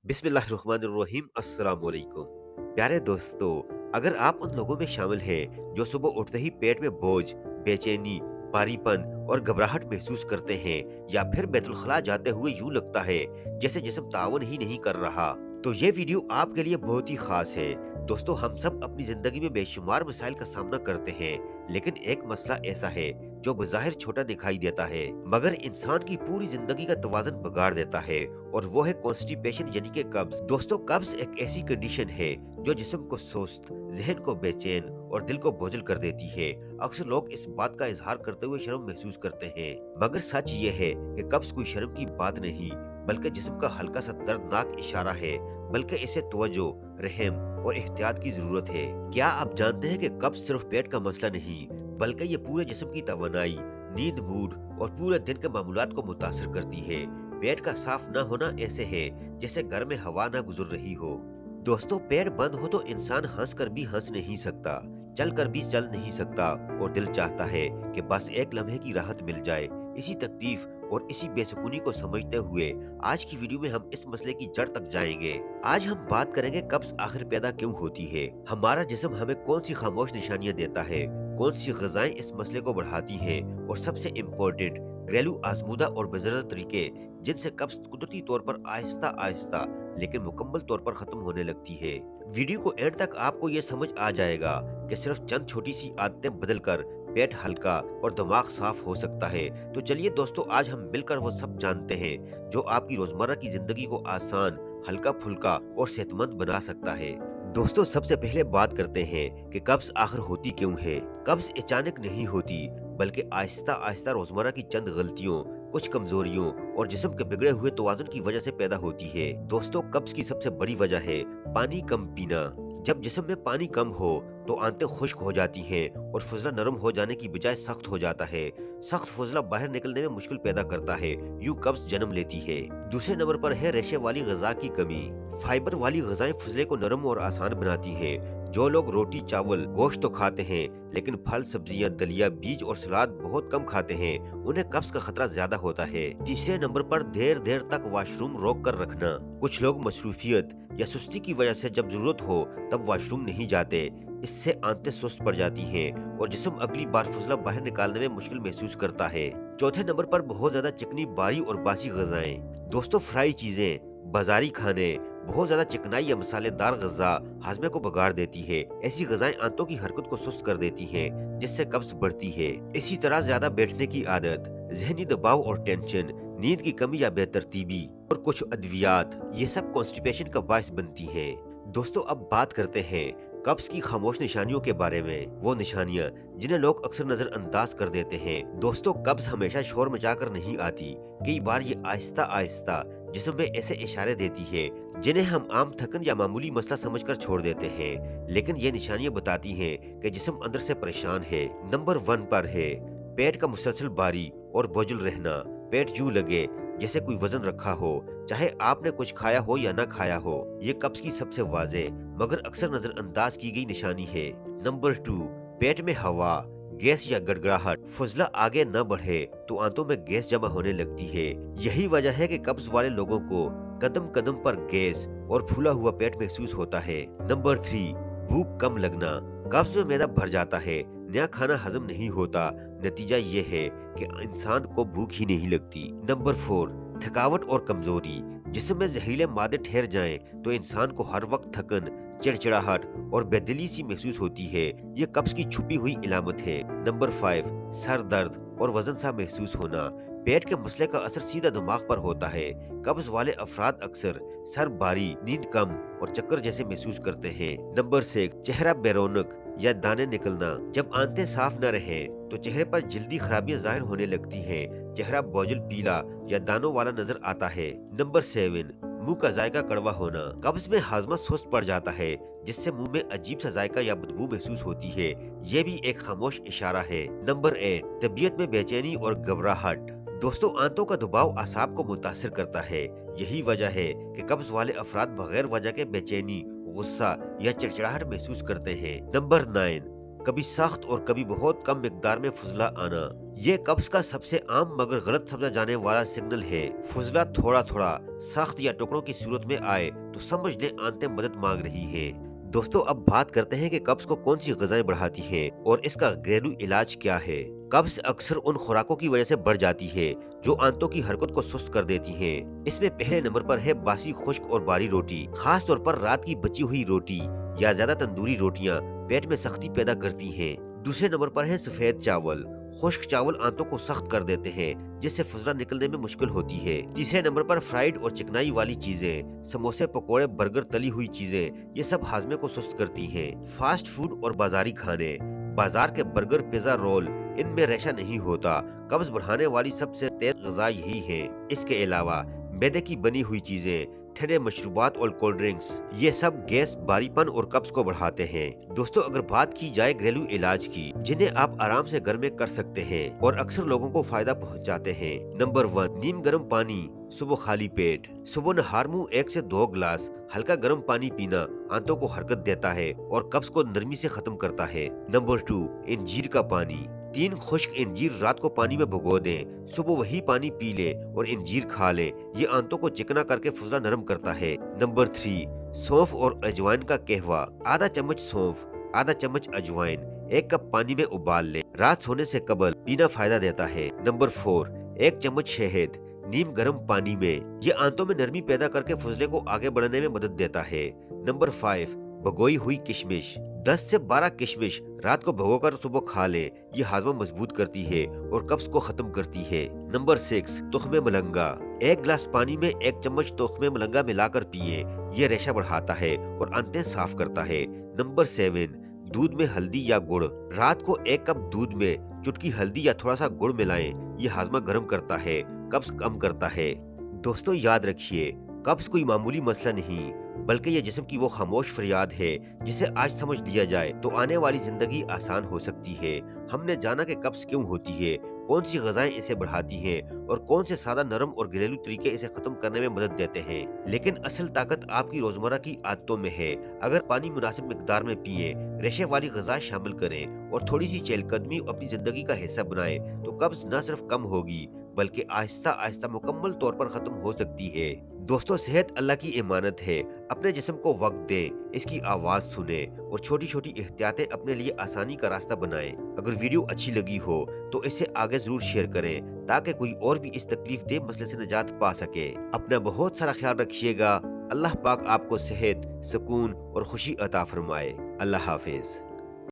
बिस्मिल्लाहिर्रहमानिर्रहीम अस्सलाम वालेकुम। प्यारे दोस्तों, अगर आप उन लोगों में शामिल हैं जो सुबह उठते ही पेट में बोझ, बेचैनी, भारीपन और घबराहट महसूस करते हैं, या फिर बैतुल खला जाते हुए यूं लगता है जैसे जिस्म तावन ही नहीं कर रहा, तो ये वीडियो आपके लिए बहुत ही खास है। दोस्तों, हम सब अपनी जिंदगी में बेशुमार मसाइल का सामना करते हैं, लेकिन एक मसला ऐसा है जो बज़ाहिर छोटा दिखाई देता है, मगर इंसान की पूरी जिंदगी का तवाज़ुन बिगाड़ देता है, और वो है कॉन्स्टिपेशन यानी कि कब्ज। दोस्तों, कब्ज एक ऐसी कंडीशन है जो जिस्म को सुस्त, जहन को बेचैन और दिल को बोझल कर देती है। अक्सर लोग इस बात का इजहार करते हुए शर्म महसूस करते हैं, मगर सच ये है कि कब्ज कोई शर्म की बात नहीं, बल्कि जिस्म का हल्का सा दर्दनाक इशारा है। बल्कि इसे तवज्जो, रहम और एहतियात की जरूरत है। क्या आप जानते हैं कि कब्ज सिर्फ पेट का मसला नहीं, बल्कि ये पूरे जिस्म की तवानाई, नींद, मूड और पूरे दिन के मामूलात को मुतासर करती है। पेट का साफ न होना ऐसे है जैसे घर में हवा ना गुजर रही हो। दोस्तों, पेट बंद हो तो इंसान हंस कर भी हंस नहीं सकता, चल कर भी चल नहीं सकता, और दिल चाहता है कि बस एक लम्हे की राहत मिल जाए। इसी तकलीफ और इसी बेसुकूनी को समझते हुए आज की वीडियो में हम इस मसले की जड़ तक जाएंगे। आज हम बात करेंगे कब्ज आखिर पैदा क्यों होती है, हमारा जिस्म हमें कौन सी खामोश निशानियां देता है, कौन सी ग़िज़ाएं इस मसले को बढ़ाती हैं, और सबसे इम्पोर्टेंट घरेलू आजमूदा और बेज़र तरीके जिनसे कब्ज कुदरती तौर पर आहिस्ता आहिस्ता लेकिन मुकम्मल तौर पर खत्म होने लगती है। वीडियो को एंड तक आपको ये समझ आ जाएगा कि सिर्फ चंद छोटी सी आदतें बदल कर पेट हल्का और दिमाग साफ हो सकता है। तो चलिए दोस्तों, आज हम मिलकर वो सब जानते हैं जो आपकी रोजमर्रा की जिंदगी को आसान, हल्का फुल्का और सेहतमंद बना सकता है। दोस्तों, सबसे पहले बात करते हैं कि कब्ज आखिर होती क्यों है। कब्ज अचानक नहीं होती, बल्कि आहिस्ता आहिस्ता रोजमर्रा की चंद गलतियों, कुछ कमजोरियों और जिस्म के बिगड़े हुए तवाज़ुन की वजह से पैदा होती है। दोस्तों, कब्ज की सबसे बड़ी वजह है पानी कम पीना। जब जिस्म में पानी कम हो तो आंतें खुश्क हो जाती हैं और फुजला नरम हो जाने की बजाय सख्त हो जाता है। सख्त फुजला बाहर निकलने में मुश्किल पैदा करता है, यूं कब्ज जन्म लेती है। दूसरे नंबर पर है रेशे वाली गजा की कमी। फाइबर वाली गजाएं फुजले को नरम और आसान बनाती हैं। जो लोग रोटी, चावल, गोश्त तो खाते हैं, लेकिन फल, सब्जियां, दलिया, बीज और सलाद बहुत कम खाते हैं, उन्हें कब्ज का खतरा ज्यादा होता है। तीसरे नंबर पर देर देर तक वॉशरूम रोक कर रखना। कुछ लोग मसरूफियत या सुस्ती की वजह से जब जरूरत हो तब वॉशरूम नहीं जाते। इससे आंतें सुस्त पड़ जाती हैं और जिस्म अगली बार फुजला बाहर निकालने में मुश्किल महसूस करता है। चौथे नंबर पर बहुत ज्यादा चिकनी, बारी और बासी गजाएं। दोस्तों, फ्राई चीजें, बाजारी खाने, बहुत ज्यादा चिकनाई या मसालेदार गजा हाजमे को बिगाड़ देती है। ऐसी गजाएं आंतों की हरकत को सुस्त कर देती हैं, जिससे कब्ज बढ़ती है। इसी तरह ज्यादा बैठने की आदत, जहनी दबाव और टेंशन, नींद की कमी या बेतरतीबी और कुछ अद्वियात, ये सब कॉन्स्टिपेशन का बायस बनती है। दोस्तों, अब बात करते हैं कब्ज की खामोश निशानियों के बारे में, वो निशानियां जिन्हें लोग अक्सर नजरअंदाज कर देते हैं। दोस्तों, कब्ज हमेशा शोर मचाकर नहीं आती। कई बार ये आहिस्ता आहिस्ता जिस्म में ऐसे इशारे देती है जिन्हें हम आम थकन या मामूली मसला समझकर छोड़ देते हैं, लेकिन ये निशानियां बताती हैं कि जिस्म अंदर से परेशान है। नंबर 1 पर है पेट का मुसलसल भारी और बोझल रहना। पेट यूं लगे जैसे कोई वजन रखा हो, चाहे आपने कुछ खाया हो या ना खाया हो। ये कब्ज की सबसे वाज़ेह मगर अक्सर नजरअंदाज की गई निशानी है। नंबर 2, पेट में हवा, गैस या गड़गड़ाहट। फुजला आगे न बढ़े तो आंतों में गैस जमा होने लगती है। यही वजह है कि कब्ज वाले लोगों को कदम कदम पर गैस और फूला हुआ पेट महसूस होता है। नंबर 3, भूख कम लगना। कब्ज में मैदा भर जाता है, नया खाना हजम नहीं होता। नतीजा ये है कि इंसान को भूख ही नहीं लगती। नंबर 4, थकावट और कमजोरी। जिस्म में जहरीले मादे ठहर जाएं तो इंसान को हर वक्त थकन, चिड़चिड़ाहट और बेदिली सी महसूस होती है। ये कब्ज की छुपी हुई इलामत है। नंबर 5, सर दर्द और वजन सा महसूस होना। पेट के मसले का असर सीधा दिमाग पर होता है। कब्ज वाले अफराद अक्सर सर भारी, नींद कम और चक्कर जैसे महसूस करते हैं। नंबर 6, चेहरा बेरौनक या दाने निकलना। जब आंतें साफ न रहें तो चेहरे पर जल्दी खराबियां जाहिर होने लगती हैं। चेहरा बोझल, पीला या दानों वाला नजर आता है। नंबर 7, मुंह का जायका कड़वा होना। कब्ज में हाजमा सुस्त पड़ जाता है, जिससे मुंह में अजीब सा जायका या बदबू महसूस होती है। ये भी एक खामोश इशारा है। नंबर 8, तबीयत में बेचैनी और घबराहट। दोस्तों, आंतों का दबाव असाब को मुतासिर करता है। यही वजह है कि कब्ज वाले अफराद बगैर वजह के बेचैनी, गुस्सा या चिड़चिड़ाहट महसूस करते हैं। नंबर 9, کبھی سخت اور کبھی بہت کم مقدار میں فضلہ آنا، یہ قبض کا سب سے عام مگر غلط سمجھا جانے والا سگنل ہے۔ فضلہ تھوڑا تھوڑا سخت یا ٹکڑوں کی صورت میں آئے تو سمجھ لیں آنتیں مدد مانگ رہی ہیں۔ دوستو اب بات کرتے ہیں کہ قبض کو کون سی غذائیں بڑھاتی ہیں اور اس کا گھریلو علاج کیا ہے۔ قبض اکثر ان خوراکوں کی وجہ سے بڑھ جاتی ہے جو آنتوں کی حرکت کو سست کر دیتی ہیں۔ اس میں پہلے نمبر پر ہے باسی خشک اور باری روٹی، خاص طور پر رات کی بچی ہوئی روٹی یا زیادہ تندوری روٹیاں پیٹ میں سختی پیدا کرتی ہیں۔ دوسرے نمبر پر ہے سفید چاول، خشک چاول آنتوں کو سخت کر دیتے ہیں جس سے فضلہ نکلنے میں مشکل ہوتی ہے۔ تیسرے نمبر پر فرائیڈ اور چکنائی والی چیزیں، سموسے، پکوڑے، برگر، تلی ہوئی چیزیں، یہ سب ہاضمے کو سست کرتی ہیں۔ فاسٹ فوڈ اور بازاری کھانے، بازار کے برگر، پیزا، رول، ان میں ریشہ نہیں ہوتا۔ قبض بڑھانے والی سب سے تیز غذا یہی ہے۔ اس کے علاوہ میدے کی بنی ہوئی چیزیں، ٹھنڈے مشروبات اور کولڈ ڈرنکس، یہ سب گیس، باری پن اور قبض کو بڑھاتے ہیں۔ دوستو اگر بات کی جائے گھریلو علاج کی جنہیں آپ آرام سے گھر میں کر سکتے ہیں اور اکثر لوگوں کو فائدہ پہنچاتے ہیں۔ نمبر 1، نیم گرم پانی صبح خالی پیٹ۔ صبح نہار منہ 1 سے 2 گلاس ہلکا گرم پانی پینا آنتوں کو حرکت دیتا ہے اور قبض کو نرمی سے ختم کرتا ہے۔ نمبر 2، انجیر کا پانی۔ 3 خشک انجیر رات کو پانی میں بھگو دیں، صبح وہی پانی پی لیں اور انجیر کھا لیں، یہ آنتوں کو چکنا کر کے فضلہ نرم کرتا ہے۔ نمبر 3، سونف اور اجوائن کا قہوہ۔ آدھا چمچ سونف، آدھا چمچ اجوائن 1 کپ پانی میں ابال لیں، رات سونے سے قبل پینا فائدہ دیتا ہے۔ نمبر 4، 1 چمچ شہد نیم گرم پانی میں، یہ آنتوں میں نرمی پیدا کر کے فضلے کو آگے بڑھنے میں مدد دیتا ہے۔ نمبر 5، بھگوئی ہوئی کشمش 10 سے 12 کشمش رات کو بھگو کر صبح کھا لیں، یہ ہاضمہ مضبوط کرتی ہے اور قبض کو ختم کرتی ہے۔ نمبر 6، تخمِ ملنگا 1 گلاس پانی میں 1 چمچ تخمِ ملنگا ملا کر پیئیں، یہ ریشہ بڑھاتا ہے اور آنتیں صاف کرتا ہے۔ نمبر 7، دودھ میں ہلدی یا گڑ۔ رات کو 1 کپ دودھ میں چٹکی ہلدی یا تھوڑا سا گڑ ملائیں، یہ ہاضمہ گرم کرتا ہے، قبض کم کرتا ہے۔ دوستو یاد رکھیے، قبض کوئی معمولی مسئلہ نہیں بلکہ یہ جسم کی وہ خاموش فریاد ہے جسے آج سمجھ لیا جائے تو آنے والی زندگی آسان ہو سکتی ہے۔ ہم نے جانا کہ قبض کیوں ہوتی ہے، کون سی غذائیں اسے بڑھاتی ہیں اور کون سے سادہ، نرم اور گھریلو طریقے اسے ختم کرنے میں مدد دیتے ہیں۔ لیکن اصل طاقت آپ کی روزمرہ کی عادتوں میں ہے۔ اگر پانی مناسب مقدار میں پئیں، ریشے والی غذا شامل کریں اور تھوڑی سی چہل قدمی اپنی زندگی کا حصہ بنائیں تو قبض نہ صرف کم ہوگی بلکہ آہستہ آہستہ مکمل طور پر ختم ہو سکتی ہے۔ دوستو صحت اللہ کی امانت ہے، اپنے جسم کو وقت دیں، اس کی آواز سنیں اور چھوٹی چھوٹی احتیاطیں اپنے لیے آسانی کا راستہ بنائیں۔ اگر ویڈیو اچھی لگی ہو تو اسے آگے ضرور شیئر کریں تاکہ کوئی اور بھی اس تکلیف دہ مسئلے سے نجات پا سکے۔ اپنا بہت سارا خیال رکھیے گا۔ اللہ پاک آپ کو صحت، سکون اور خوشی عطا فرمائے۔ اللہ حافظ۔